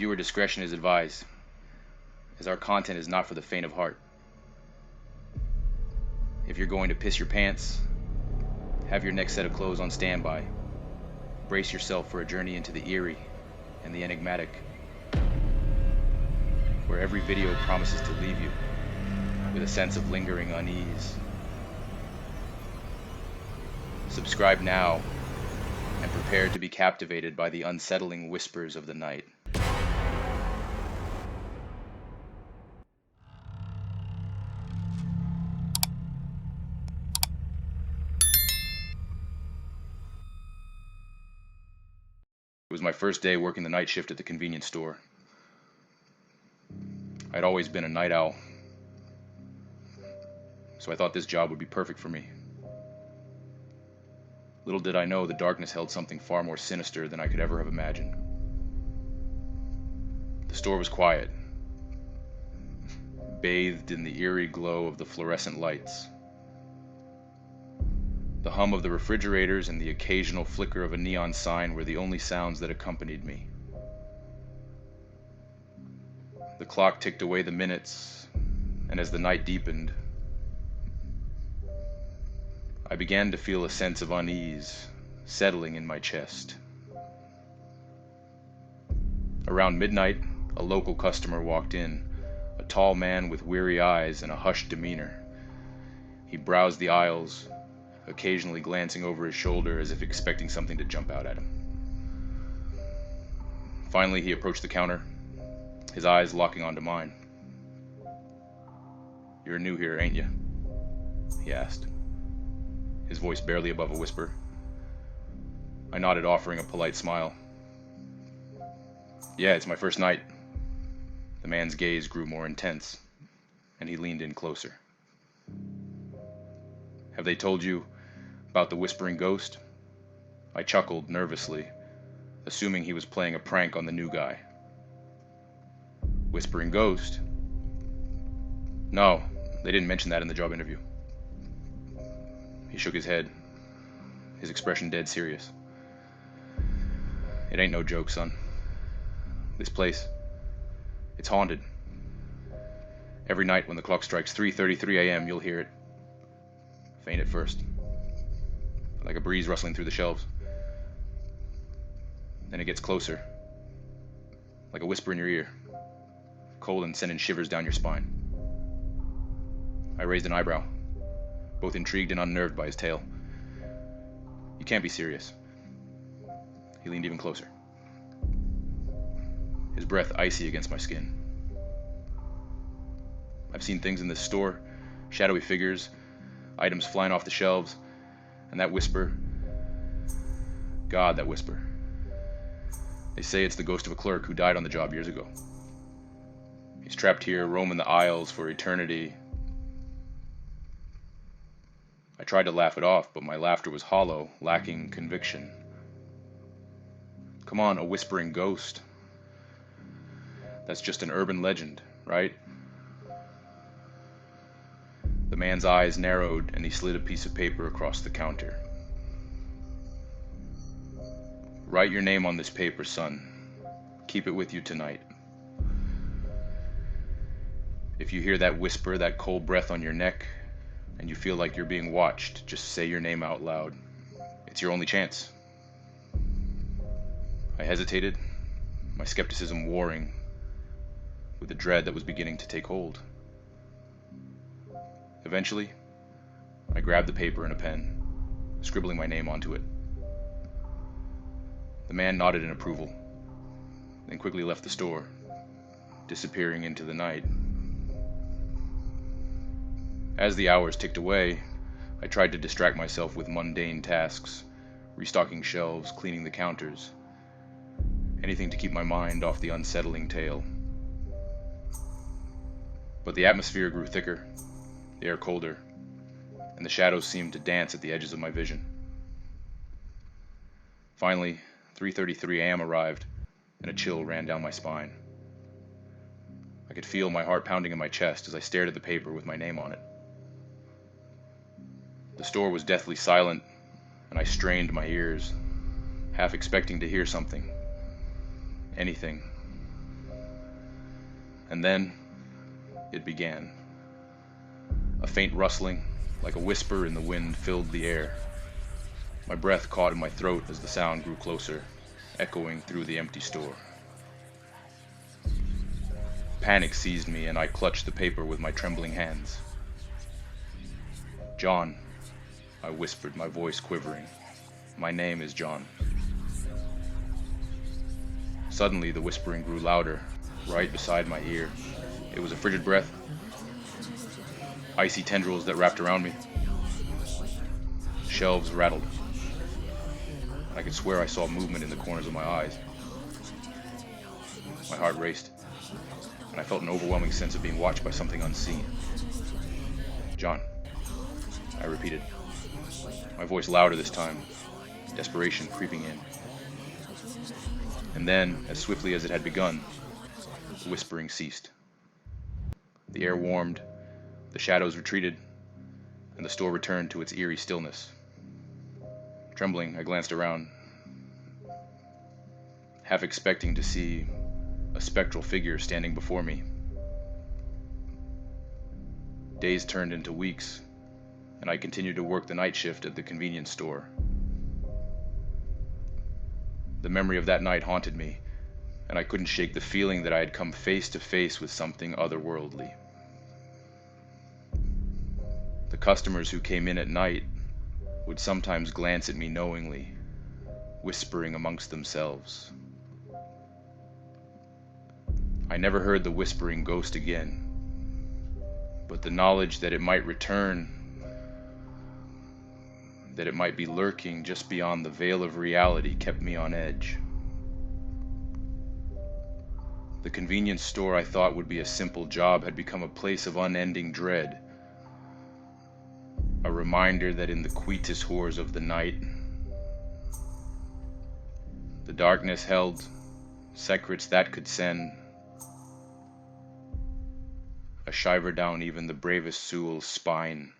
Viewer discretion is advised, as our content is not for the faint of heart. If you're going to piss your pants, have your next set of clothes on standby. Brace yourself for a journey into the eerie and the enigmatic, where every video promises to leave you with a sense of lingering unease. Subscribe now and prepare to be captivated by the unsettling whispers of the night. It was my first day working the night shift at the convenience store. I'd always been a night owl, so I thought this job would be perfect for me. Little did I know the darkness held something far more sinister than I could ever have imagined. The store was quiet, bathed in the eerie glow of the fluorescent lights. The hum of the refrigerators and the occasional flicker of a neon sign were the only sounds that accompanied me. The clock ticked away the minutes, and as the night deepened, I began to feel a sense of unease settling in my chest. Around midnight, a local customer walked in, a tall man with weary eyes and a hushed demeanor. He browsed the aisles, occasionally glancing over his shoulder as if expecting something to jump out at him. Finally, he approached the counter, his eyes locking onto mine. "You're new here, ain't you?" he asked, his voice barely above a whisper. I nodded, offering a polite smile. "Yeah, it's my first night." The man's gaze grew more intense, and he leaned in closer. "Have they told you about the whispering ghost?" I chuckled nervously, assuming he was playing a prank on the new guy. "Whispering ghost?" "No, they didn't mention that in the job interview." He shook his head, his expression dead serious. "It ain't no joke, son. This place, it's haunted. Every night when the clock strikes 3:33 a.m., you'll hear it. Faint at first, like a breeze rustling through the shelves. Then it gets closer, like a whisper in your ear, cold and sending shivers down your spine." I raised an eyebrow, both intrigued and unnerved by his tale. "You can't be serious." He leaned even closer, his breath icy against my skin. "I've seen things in this store, shadowy figures, items flying off the shelves, and that whisper, God, that whisper. They say it's the ghost of a clerk who died on the job years ago. He's trapped here, roaming the aisles for eternity." I tried to laugh it off, but my laughter was hollow, lacking conviction. "Come on, a whispering ghost. That's just an urban legend, right?" The man's eyes narrowed and he slid a piece of paper across the counter. "Write your name on this paper, son. Keep it with you tonight. If you hear that whisper, that cold breath on your neck, and you feel like you're being watched, just say your name out loud. It's your only chance." I hesitated, my skepticism warring with the dread that was beginning to take hold. Eventually, I grabbed the paper and a pen, scribbling my name onto it. The man nodded in approval, then quickly left the store, disappearing into the night. As the hours ticked away, I tried to distract myself with mundane tasks, restocking shelves, cleaning the counters, anything to keep my mind off the unsettling tale. But the atmosphere grew thicker, the air colder, and the shadows seemed to dance at the edges of my vision. Finally, 3:33 a.m. arrived, and a chill ran down my spine. I could feel my heart pounding in my chest as I stared at the paper with my name on it. The store was deathly silent, and I strained my ears, half expecting to hear something. Anything. And then it began. A faint rustling, like a whisper in the wind, filled the air. My breath caught in my throat as the sound grew closer, echoing through the empty store. Panic seized me, and I clutched the paper with my trembling hands. "John," I whispered, my voice quivering. "My name is John." Suddenly, the whispering grew louder, right beside my ear. It was a frigid breath, icy tendrils that wrapped around me. Shelves rattled. I could swear I saw movement in the corners of my eyes. My heart raced, and I felt an overwhelming sense of being watched by something unseen. "John," I repeated, my voice louder this time, desperation creeping in. And then, as swiftly as it had begun, the whispering ceased. The air warmed, the shadows retreated, and the store returned to its eerie stillness. Trembling, I glanced around, half expecting to see a spectral figure standing before me. Days turned into weeks, and I continued to work the night shift at the convenience store. The memory of that night haunted me, and I couldn't shake the feeling that I had come face to face with something otherworldly. The customers who came in at night would sometimes glance at me knowingly, whispering amongst themselves. I never heard the whispering ghost again, but the knowledge that it might return, that it might be lurking just beyond the veil of reality, kept me on edge. The convenience store I thought would be a simple job had become a place of unending dread, a reminder that in the quietus horrors of the night, the darkness held secrets that could send a shiver down even the bravest Sewell's spine.